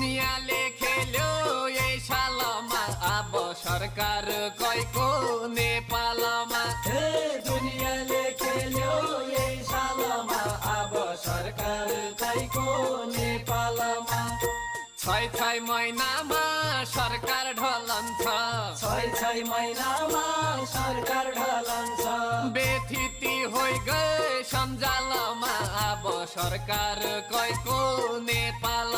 दुनियाँले खेल्यो यही सालमा अब सरकार कैको नेपालमा दुनियाँले खेल्यो यही सालमा अब सरकार कैको नेपालमा छै महिनामा सरकार ढलन्छ छै महिनामा सरकार ढलन्छ बेथिति होइ गए सञ्जालमा अब सरकार कैको नेपाल